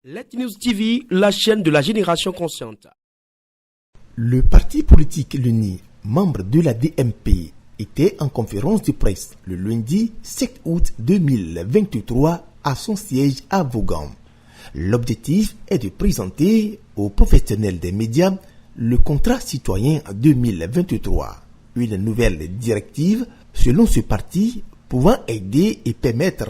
Let News TV, la chaîne de la génération consciente. Le parti politique l'UNI, membre de la DMP, était en conférence de presse le lundi 7 août 2023 à son siège à Vaughan. L'objectif est de présenter aux professionnels des médias le contrat citoyen 2023, une nouvelle directive selon ce parti pouvant aider et permettre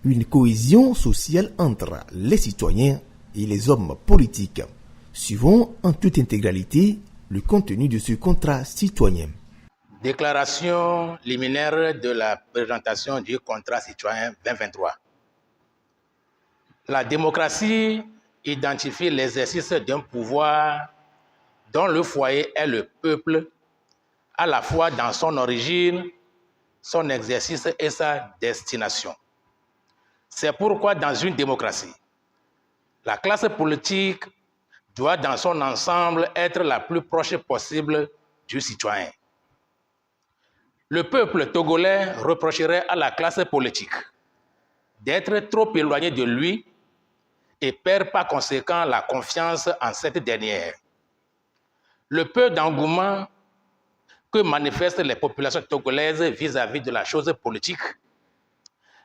une cohésion sociale entre les citoyens et les hommes politiques. Suivons en toute intégralité le contenu de ce contrat citoyen. Déclaration liminaire de la présentation du contrat citoyen 2023. La démocratie identifie l'exercice d'un pouvoir dont le foyer est le peuple, à la fois dans son origine, son exercice et sa destination. C'est pourquoi dans une démocratie, la classe politique doit dans son ensemble être la plus proche possible du citoyen. Le peuple togolais reprocherait à la classe politique d'être trop éloigné de lui et perd par conséquent la confiance en cette dernière. Le peu d'engouement que manifestent les populations togolaises vis-à-vis de la chose politique,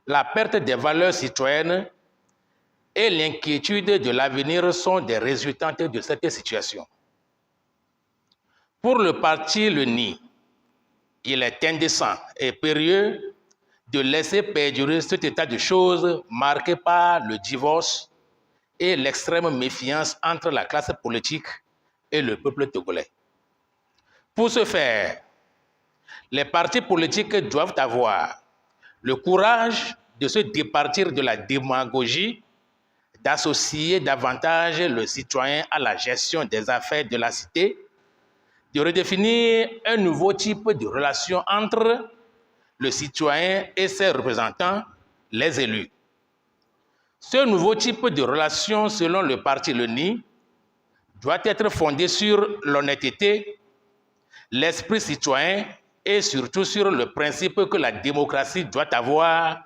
la perte des valeurs citoyennes et l'inquiétude de l'avenir sont des résultantes de cette situation. Pour le parti l'UNI, il est indécent et périlleux de laisser perdurer cet état de choses marqué par le divorce et l'extrême méfiance entre la classe politique et le peuple togolais. Pour ce faire, les partis politiques doivent avoir le courage de se départir de la démagogie, d'associer davantage le citoyen à la gestion des affaires de la cité, de redéfinir un nouveau type de relation entre le citoyen et ses représentants, les élus. Ce nouveau type de relation, selon le parti l'UNI, doit être fondé sur l'honnêteté, l'esprit citoyen et surtout sur le principe que la démocratie doit avoir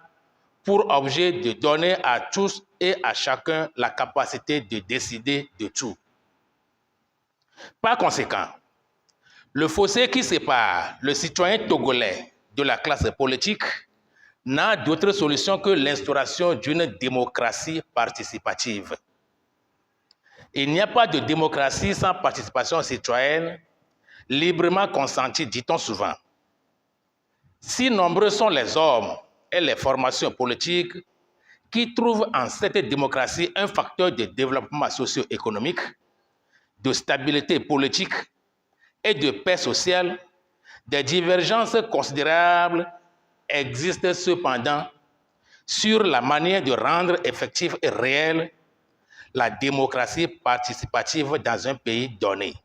pour objet de donner à tous et à chacun la capacité de décider de tout. Par conséquent, le fossé qui sépare le citoyen togolais de la classe politique n'a d'autre solution que l'instauration d'une démocratie participative. Il n'y a pas de démocratie sans participation citoyenne, librement consentie, dit-on souvent. Si nombreux sont les hommes et les formations politiques qui trouvent en cette démocratie un facteur de développement socio-économique, de stabilité politique et de paix sociale, des divergences considérables existent cependant sur la manière de rendre effective et réelle la démocratie participative dans un pays donné.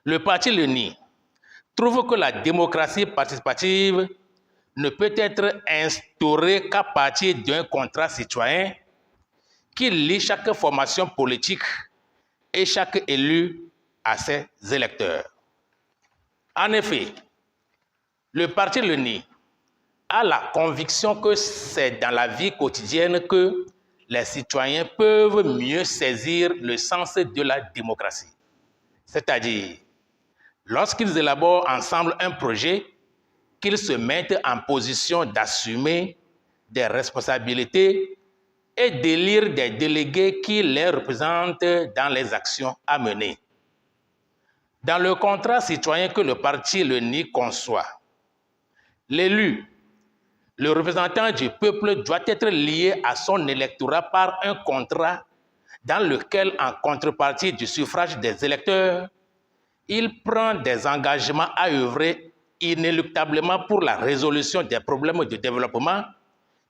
Le parti l'UNI trouve que la démocratie participative ne peut être instaurée qu'à partir d'un contrat citoyen qui lie chaque formation politique et chaque élu à ses électeurs. En effet, le parti l'UNI a la conviction que c'est dans la vie quotidienne que les citoyens peuvent mieux saisir le sens de la démocratie. C'est-à-dire, lorsqu'ils élaborent ensemble un projet, qu'ils se mettent en position d'assumer des responsabilités et d'élire des délégués qui les représentent dans les actions à mener. Dans le contrat citoyen que le parti l'UNI conçoit, l'élu, le représentant du peuple, doit être lié à son électorat par un contrat dans lequel, en contrepartie du suffrage des électeurs, il prend des engagements à œuvrer inéluctablement pour la résolution des problèmes de développement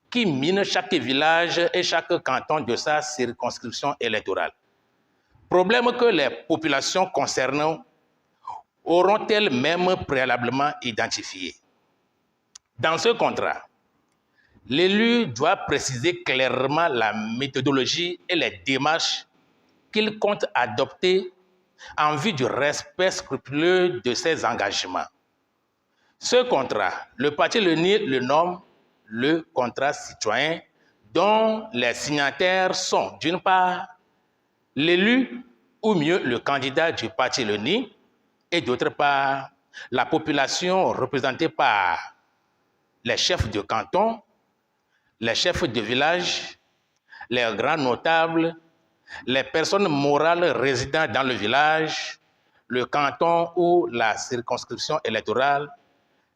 qui minent chaque village et chaque canton de sa circonscription électorale. Problèmes que les populations concernées auront elles-mêmes préalablement identifiés. Dans ce contrat, l'élu doit préciser clairement la méthodologie et les démarches qu'il compte adopter en vue du respect scrupuleux de ses engagements. Ce contrat, le parti l'UNI le nomme le contrat citoyen dont les signataires sont, d'une part, l'élu ou mieux le candidat du parti LENI, et d'autre part, la population représentée par les chefs de canton, les chefs de village, les grands notables, les personnes morales résidant dans le village, le canton ou la circonscription électorale,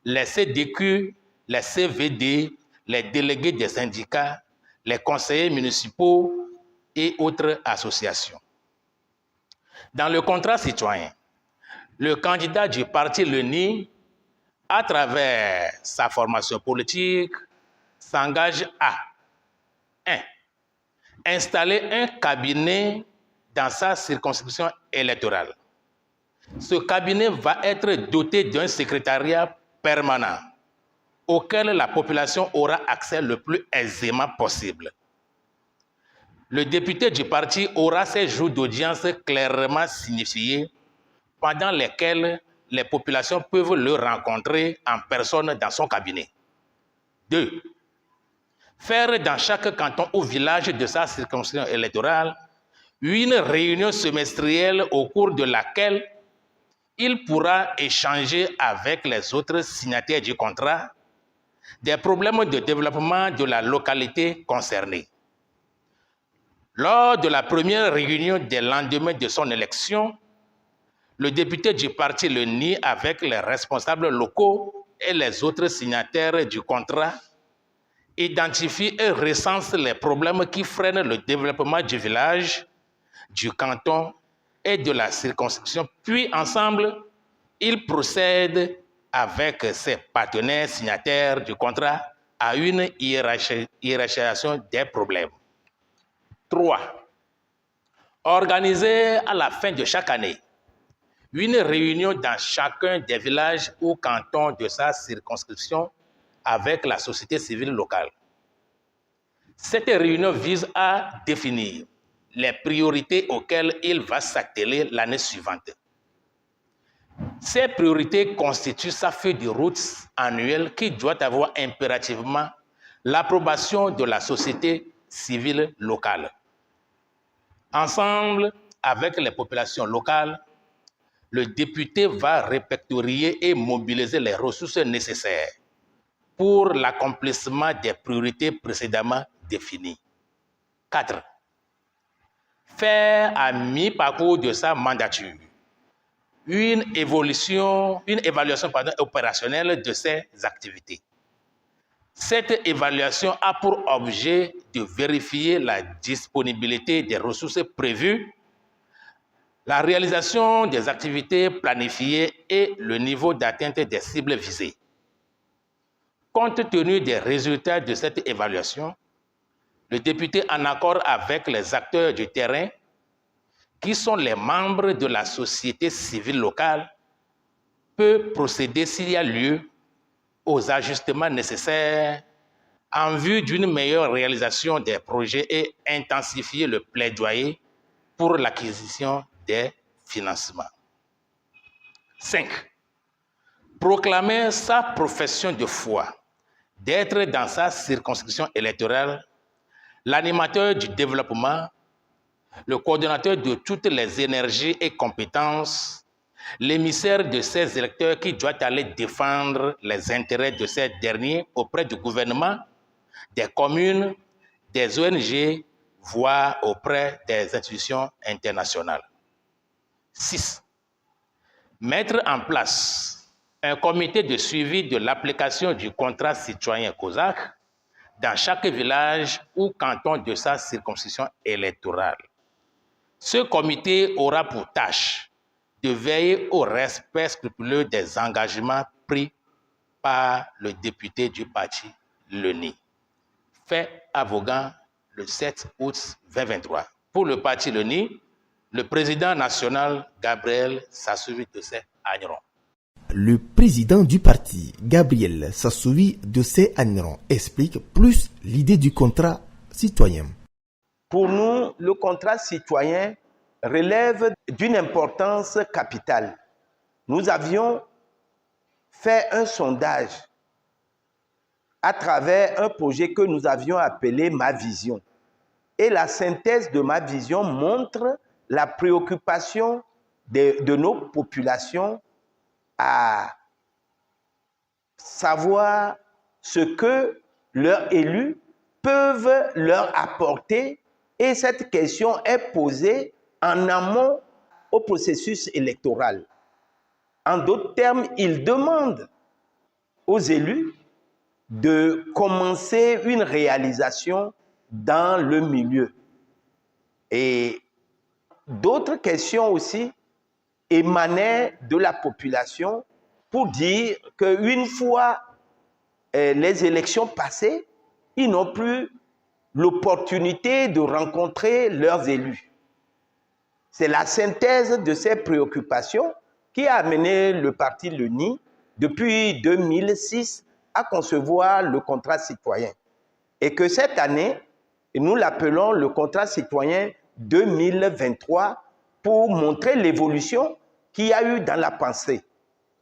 les CDQ, les CVD, les délégués des syndicats, les conseillers municipaux et autres associations. Dans le contrat citoyen, le candidat du parti LENI, à travers sa formation politique, s'engage à 1. Installer un cabinet dans sa circonscription électorale. Ce cabinet va être doté d'un secrétariat permanent auquel la population aura accès le plus aisément possible. Le député du parti aura ses jours d'audience clairement signifiés pendant lesquels les populations peuvent le rencontrer en personne dans son cabinet. 2. Faire dans chaque canton ou village de sa circonscription électorale une réunion semestrielle au cours de laquelle il pourra échanger avec les autres signataires du contrat des problèmes de développement de la localité concernée. Lors de la première réunion des lendemains de son élection, le député du parti LENI avec les responsables locaux et les autres signataires du contrat identifie et recense les problèmes qui freinent le développement du village, du canton et de la circonscription. Puis ensemble, il procède avec ses partenaires signataires du contrat à une hiérarchisation des problèmes. 3. Organiser à la fin de chaque année une réunion dans chacun des villages ou cantons de sa circonscription avec la société civile locale. Cette réunion vise à définir les priorités auxquelles il va s'atteler l'année suivante. Ces priorités constituent sa feuille de route annuelle qui doit avoir impérativement l'approbation de la société civile locale. Ensemble avec les populations locales, le député va répertorier et mobiliser les ressources nécessaires pour l'accomplissement des priorités précédemment définies. 4. Faire à mi-parcours de sa mandature une évaluation opérationnelle de ses activités. Cette évaluation a pour objet de vérifier la disponibilité des ressources prévues, la réalisation des activités planifiées et le niveau d'atteinte des cibles visées. Compte tenu des résultats de cette évaluation, le député, en accord avec les acteurs du terrain, qui sont les membres de la société civile locale, peut procéder s'il y a lieu aux ajustements nécessaires en vue d'une meilleure réalisation des projets et intensifier le plaidoyer pour l'acquisition des financements. 5. Proclamer sa profession de foi d'être dans sa circonscription électorale l'animateur du développement, le coordonnateur de toutes les énergies et compétences, l'émissaire de ces électeurs qui doit aller défendre les intérêts de ces derniers auprès du gouvernement, des communes, des ONG, voire auprès des institutions internationales. 6. Mettre en place un comité de suivi de l'application du contrat citoyen COSAC dans chaque village ou canton de sa circonscription électorale. Ce comité aura pour tâche de veiller au respect scrupuleux des engagements pris par le député du parti LENI. Fait à Vaughan le 7 août 2023. Pour le parti LENI, le président national Gabriel Sassouvi-Dossé-Agneron. Le président du parti, Gabriel Sassouvi-Dossé-Agneron, explique plus l'idée du contrat citoyen. Pour nous, le contrat citoyen relève d'une importance capitale. Nous avions fait un sondage à travers un projet que nous avions appelé Ma Vision. Et la synthèse de Ma Vision montre la préoccupation de nos populations à savoir ce que leurs élus peuvent leur apporter, et cette question est posée en amont au processus électoral. En d'autres termes, ils demandent aux élus de commencer une réalisation dans le milieu. Et d'autres questions aussi émanaient de la population pour dire qu'une fois les élections passées, ils n'ont plus l'opportunité de rencontrer leurs élus. C'est la synthèse de ces préoccupations qui a amené le parti LENI depuis 2006 à concevoir le contrat citoyen. Et que cette année, nous l'appelons le contrat citoyen 2023 pour montrer l'évolution qu'il y a eu dans la pensée.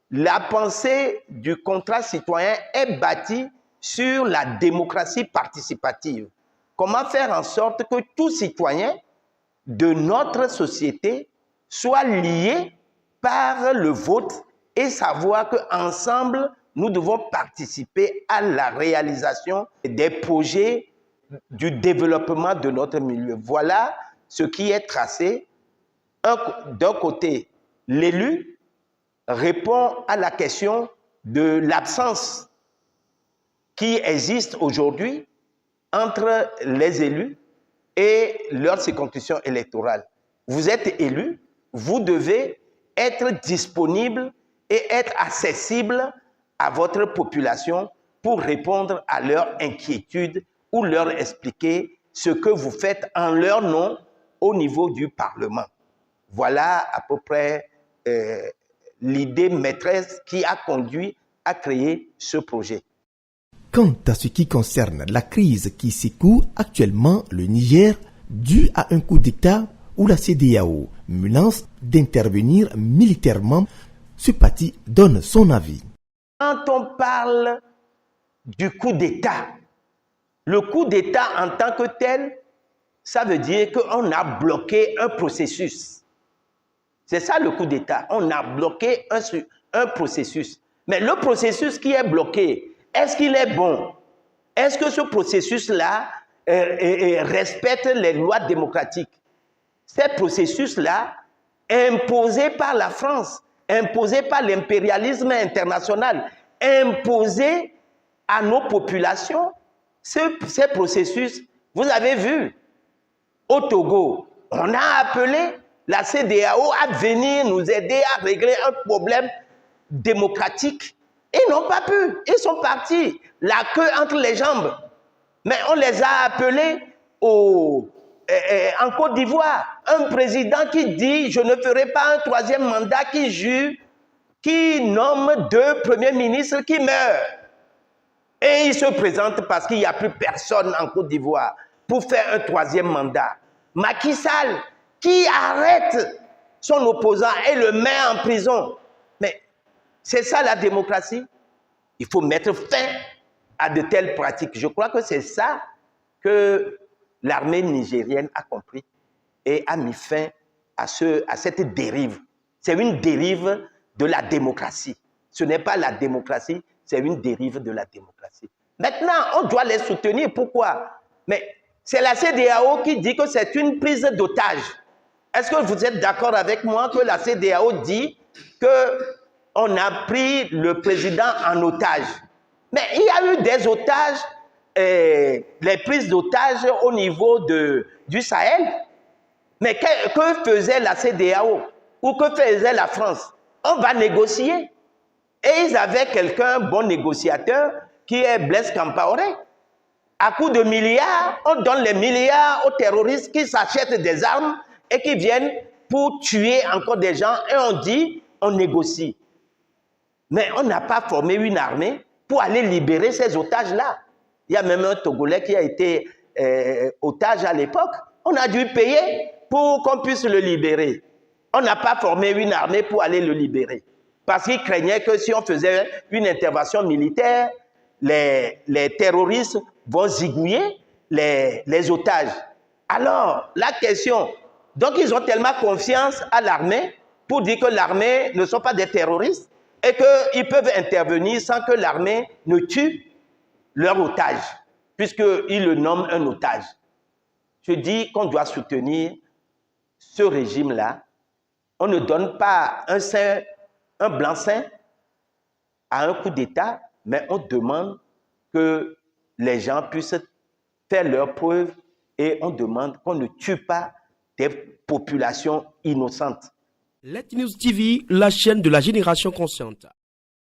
La pensée du contrat citoyen est bâtie sur la démocratie participative. Comment faire en sorte que tout citoyen de notre société soit lié par le vote et savoir qu'ensemble, nous devons participer à la réalisation des projets du développement de notre milieu. Voilà ce qui est tracé. D'un côté, l'élu répond à la question de l'absence qui existe aujourd'hui entre les élus et leur circonscription électorale. Vous êtes élu, vous devez être disponible et être accessible à votre population pour répondre à leurs inquiétudes ou leur expliquer ce que vous faites en leur nom au niveau du Parlement. Voilà à peu près l'idée maîtresse qui a conduit à créer ce projet. Quant à ce qui concerne la crise qui secoue actuellement le Niger, due à un coup d'État où la CEDEAO menace d'intervenir militairement, ce parti donne son avis. Quand on parle du coup d'État, le coup d'État en tant que tel, ça veut dire qu'on a bloqué un processus. C'est ça le coup d'État. On a bloqué un processus. Mais le processus qui est bloqué, est-ce qu'il est bon? Est-ce que ce processus-là respecte les lois démocratiques? Ces processus-là, imposés par la France, imposés par l'impérialisme international, imposés à nos populations, ces processus, vous avez vu, au Togo, on a appelé la CEDEAO à venir nous aider à régler un problème démocratique. Ils n'ont pas pu. Ils sont partis, la queue entre les jambes. Mais on les a appelés en Côte d'Ivoire. Un président qui dit « je ne ferai pas un troisième mandat », qui jure, qui nomme 2 premiers ministres qui meurent. Et il se présente parce qu'il n'y a plus personne en Côte d'Ivoire pour faire un troisième mandat. Macky Sall, qui arrête son opposant et le met en prison. Mais c'est ça la démocratie. Il faut mettre fin à de telles pratiques. Je crois que c'est ça que l'armée nigérienne a compris et a mis fin à cette dérive. C'est une dérive de la démocratie. Ce n'est pas la démocratie, c'est une dérive de la démocratie. Maintenant, on doit les soutenir. Pourquoi? Mais c'est la CEDEAO qui dit que c'est une prise d'otage. Est-ce que vous êtes d'accord avec moi que la CEDEAO dit qu'on a pris le président en otage? Mais il y a eu des otages, les prises d'otages au niveau du Sahel. Mais que faisait la CEDEAO ou que faisait la France? On va négocier. Et ils avaient quelqu'un, bon négociateur, qui est Blaise Compaoré. À coup de milliards, on donne les milliards aux terroristes qui s'achètent des armes et qui viennent pour tuer encore des gens. Et on dit, on négocie. Mais on n'a pas formé une armée pour aller libérer ces otages-là. Il y a même un Togolais qui a été otage à l'époque. On a dû payer pour qu'on puisse le libérer. On n'a pas formé une armée pour aller le libérer. Parce qu'ils craignaient que si on faisait une intervention militaire, les terroristes vont zigouiller les otages. Alors, la question, donc ils ont tellement confiance à l'armée pour dire que l'armée ne sont pas des terroristes et qu'ils peuvent intervenir sans que l'armée ne tue leur otage, puisqu'ils le nomment un otage. Je dis qu'on doit soutenir ce régime-là. On ne donne pas un blanc-seing à un coup d'État, mais on demande que les gens puissent faire leurs preuves et on demande qu'on ne tue pas des populations innocentes. Let News TV, la chaîne de la génération consciente.